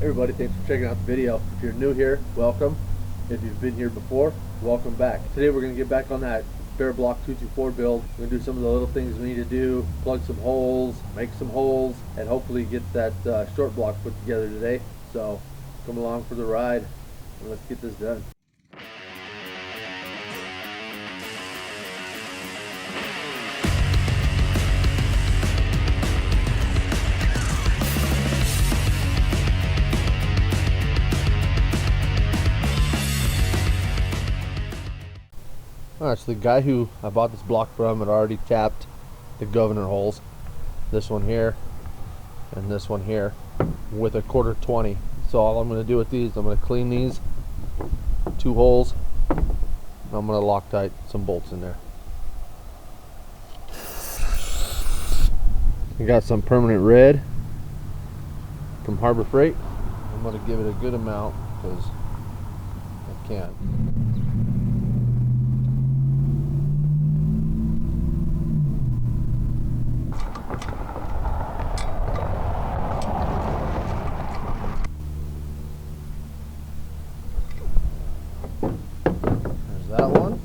Everybody, thanks for checking out the video. If you're new here, welcome. If you've been here before, welcome back. Today we're going to get back on that Bear Block 224 build. We're going to do some of the little things we need to do, plug some holes, make some holes, and hopefully get that short block put together today. So come along for the ride and let's get this done. Alright, so the guy who I bought this block from had already tapped the governor holes. This one here and this one here with a 1/4-20. So all I'm going to do with these, I'm going to clean these 2 holes and I'm going to Loctite some bolts in there. I got some permanent red from Harbor Freight. I'm going to give it a good amount because I can. That one.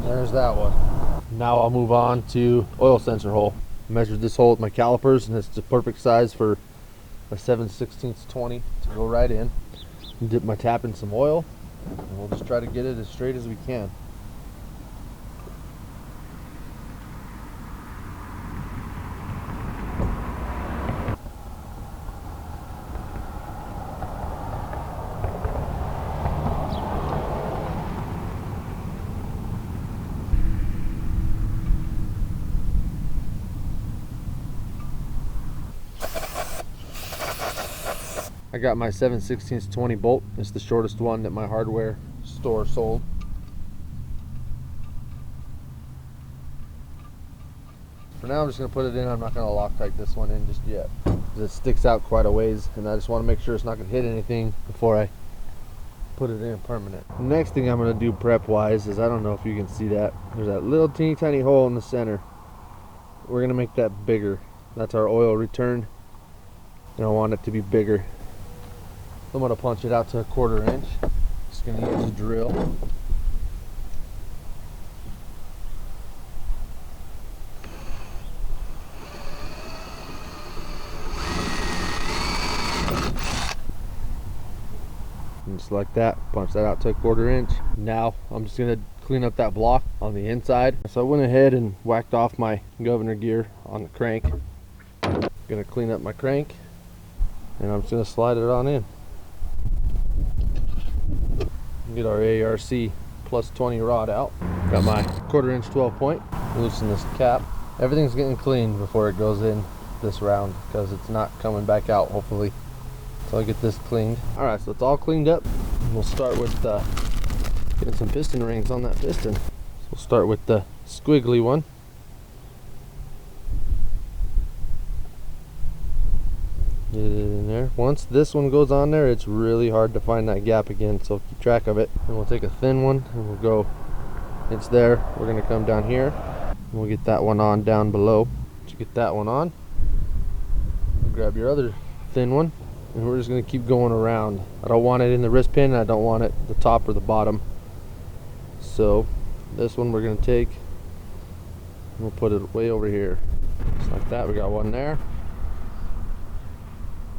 There's that one. Now I'll move on to oil sensor hole. I measured this hole with my calipers and it's the perfect size for a 7/16 20 to go right in. Dip my tap in some oil and we'll just try to get it as straight as we can. I got my 7/16 20 bolt. It's the shortest one that my hardware store sold. For now I'm just going to put it in. I'm not going to Loctite this one in just yet because it sticks out quite a ways and I just want to make sure it's not going to hit anything before I put it in permanent. The next thing I'm going to do prep wise is, I don't know if you can see that, there's that little teeny tiny hole in the center. We're going to make that bigger. That's our oil return and I want it to be bigger. I'm going to punch it out to a 1/4 inch. Just going to use a drill. And just like that, punch that out to a 1/4 inch. Now I'm just going to clean up that block on the inside. So I went ahead and whacked off my governor gear on the crank. Going to clean up my crank and I'm just going to slide it on in. Get our ARC plus 20 rod out. Got my 1/4 inch 12 point. Loosen this cap. Everything's getting cleaned before it goes in this round because it's not coming back out hopefully. So I'll get this cleaned. Alright, so it's all cleaned up. We'll start with getting some piston rings on that piston. So we'll start with the squiggly one. Get it in there. Once this one goes on there, it's really hard to find that gap again, so keep track of it. And we'll take a thin one and we'll go, it's there. We're going to come down here and we'll get that one on down below. Once you get that one on, grab your other thin one and we're just going to keep going around. I don't want it in the wrist pin and I don't want it the top or the bottom. So this one we're going to take and we'll put it way over here. Just like that. We got one there.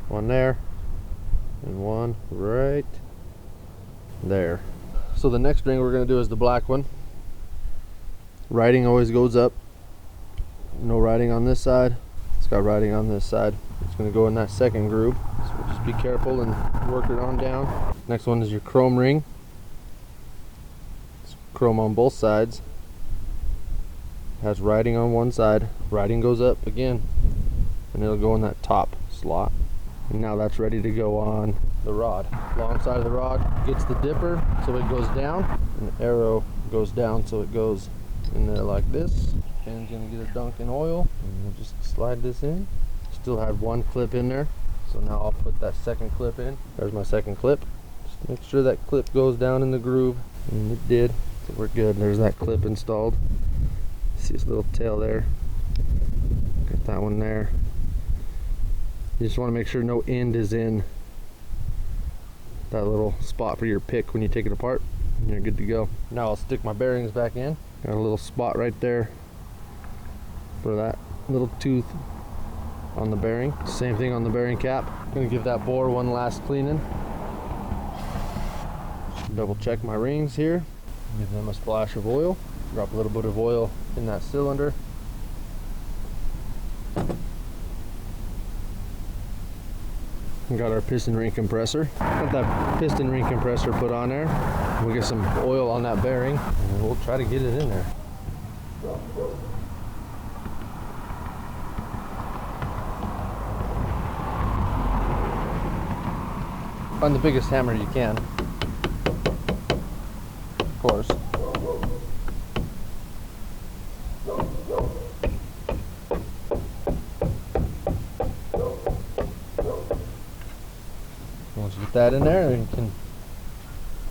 One there and one right there. So the next ring we're going to do is the black one. Writing always goes up. No writing on this side. It's got writing on this side. It's going to go in that second groove. So just be careful and work it on down. Next one is your chrome ring. It's chrome on both sides. It has writing on one side. Writing goes up again and it'll go in that top slot. And now that's ready to go on the rod. Long side of the rod gets the dipper so it goes down, and the arrow goes down so it goes in there like this. pin's gonna get a dunk in oil, and we'll just slide this in. Still had one clip in there, so now I'll put that second clip in. There's my second clip. Just make sure that clip goes down in the groove, and it did, so we're good. There's that clip installed. See this little tail there. Got that one there. You just want to make sure no end is in that little spot for your pick when you take it apart, and you're good to go. Now I'll stick my bearings back in. Got a little spot right there for that little tooth on the bearing. Same thing on the bearing cap. Gonna give that bore one last cleaning. Double check my rings here. Give them a splash of oil. Drop a little bit of oil in that cylinder. We got our piston ring compressor. Got that piston ring compressor put on there. We'll get some oil on that bearing and we'll try to get it in there. Find the biggest hammer you can, of course. Once you get that in there, you can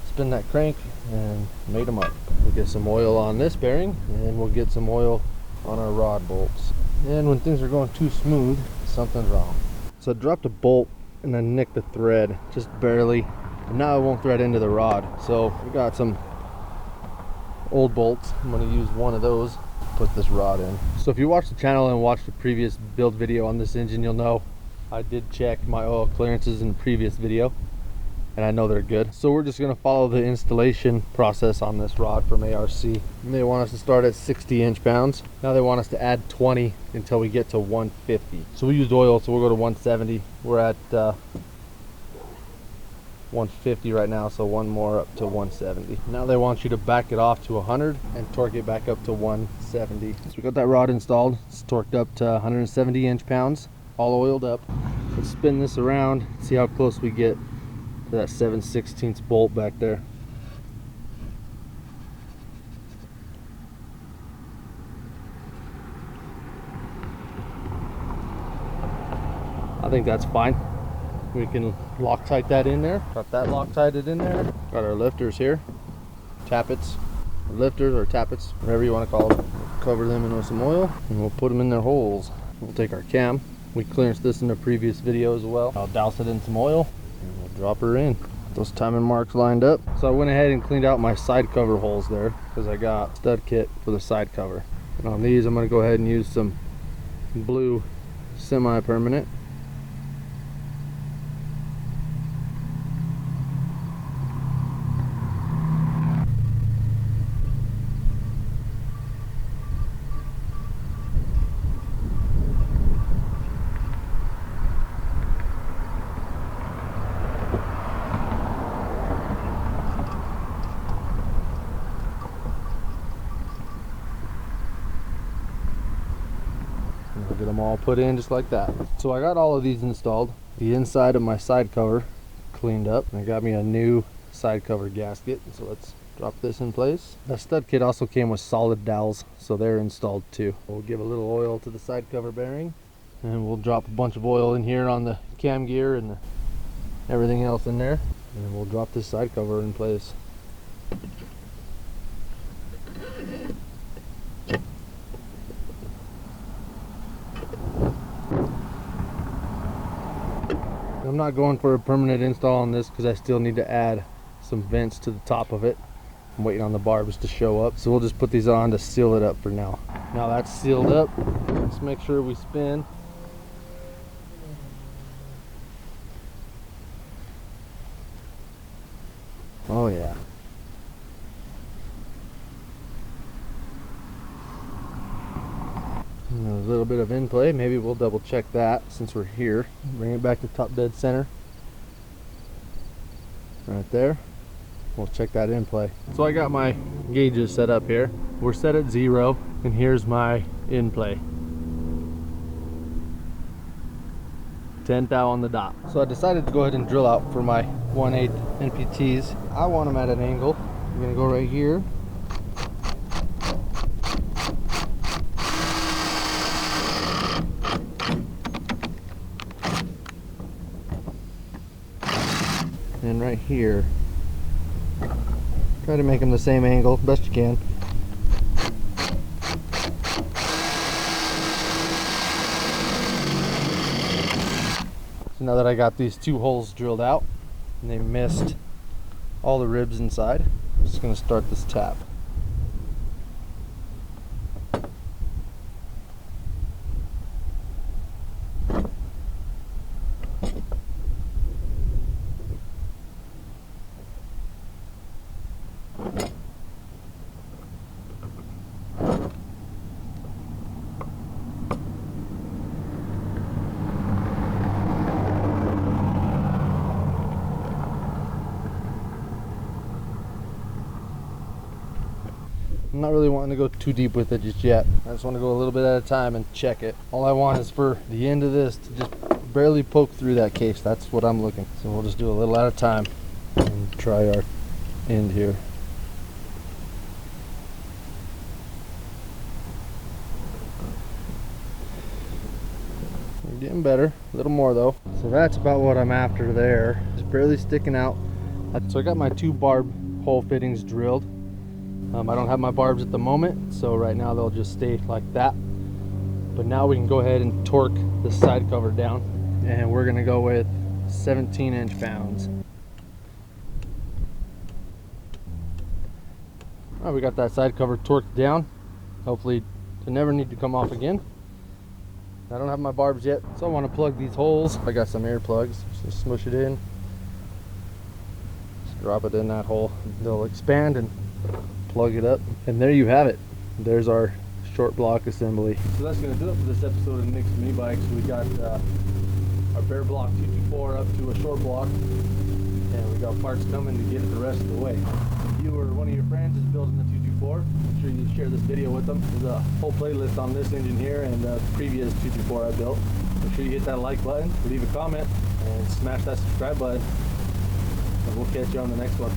spin that crank and mate them up. We'll get some oil on this bearing, and we'll get some oil on our rod bolts. And when things are going too smooth, something's wrong. So I dropped a bolt and I nicked the thread just barely, and now it won't thread into the rod. So we got some old bolts. I'm going to use one of those to put this rod in. So if you watch the channel and watch the previous build video on this engine, you'll know I did check my oil clearances in the previous video, and I know they're good. So we're just going to follow the installation process on this rod from ARC. And they want us to start at 60 inch-pounds. Now they want us to add 20 until we get to 150. So we used oil, so we'll go to 170. We're at 150 right now, so one more up to 170. Now they want you to back it off to 100 and torque it back up to 170. So we got that rod installed. It's torqued up to 170 inch-pounds, all oiled up. Let's spin this around, see how close we get to that 7/16 bolt back there. I think that's fine. We can Loctite that in there. Got that Loctited in there. Got our lifters here, tappets, lifters or tappets, whatever you want to call them. We'll cover them in with some oil and we'll put them in their holes. We'll take our cam. We clearanced this in a previous video as well. I'll douse it in some oil and we'll drop her in. Those timing marks lined up. So I went ahead and cleaned out my side cover holes there because I got stud kit for the side cover. And on these I'm going to go ahead and use some blue semi-permanent. We'll get them all put in just like that. So I got all of these installed. The inside of my side cover cleaned up. I got me a new side cover gasket. So let's drop this in place. The stud kit also came with solid dowels, so they're installed too. We'll give a little oil to the side cover bearing, and we'll drop a bunch of oil in here on the cam gear and everything else in there, and we'll drop this side cover in place. I'm not going for a permanent install on this because I still need to add some vents to the top of it. I'm waiting on the barbs to show up, so we'll just put these on to seal it up for now. Now that's sealed up, let's make sure we spin. Oh yeah. And a little bit of in play, maybe we'll double check that since we're here. Bring it back to top dead center. Right there. We'll check that in play. So I got my gauges set up here. We're set at 0, and here's my in play. 10 thou on the dot. So I decided to go ahead and drill out for my 1/8 NPTs. I want them at an angle. I'm gonna go right here. in right here. Try to make them the same angle best you can. So now that I got these 2 holes drilled out and they missed all the ribs inside, I'm just going to start this tap. I'm not really wanting to go too deep with it just yet. I just want to go a little bit at a time and check it. All I want is for the end of this to just barely poke through that case. That's what I'm looking. So we'll just do a little at a time and try our end here. We're getting better. A little more though. So that's about what I'm after there. Just barely sticking out. So I got my 2 barb hole fittings drilled. I don't have my barbs at the moment, so right now they'll just stay like that. But now we can go ahead and torque the side cover down, and we're gonna go with 17-inch pounds. All right, we got that side cover torqued down, hopefully to never need to come off again. I don't have my barbs yet, so I want to plug these holes. I got some air plugs, just smush it in, just drop it in that hole. They'll expand and plug it up, and there you have it. There's our short block assembly. So that's going to do it for this episode of Nick's Mini Bikes. We got our bare block 224 up to a short block, and we got parts coming to get it the rest of the way. If you or one of your friends is building the 224, make sure you share this video with them. There's a whole playlist on this engine here and the previous 224 I built. Make sure you hit that like button, leave a comment, and smash that subscribe button, and we'll catch you on the next one.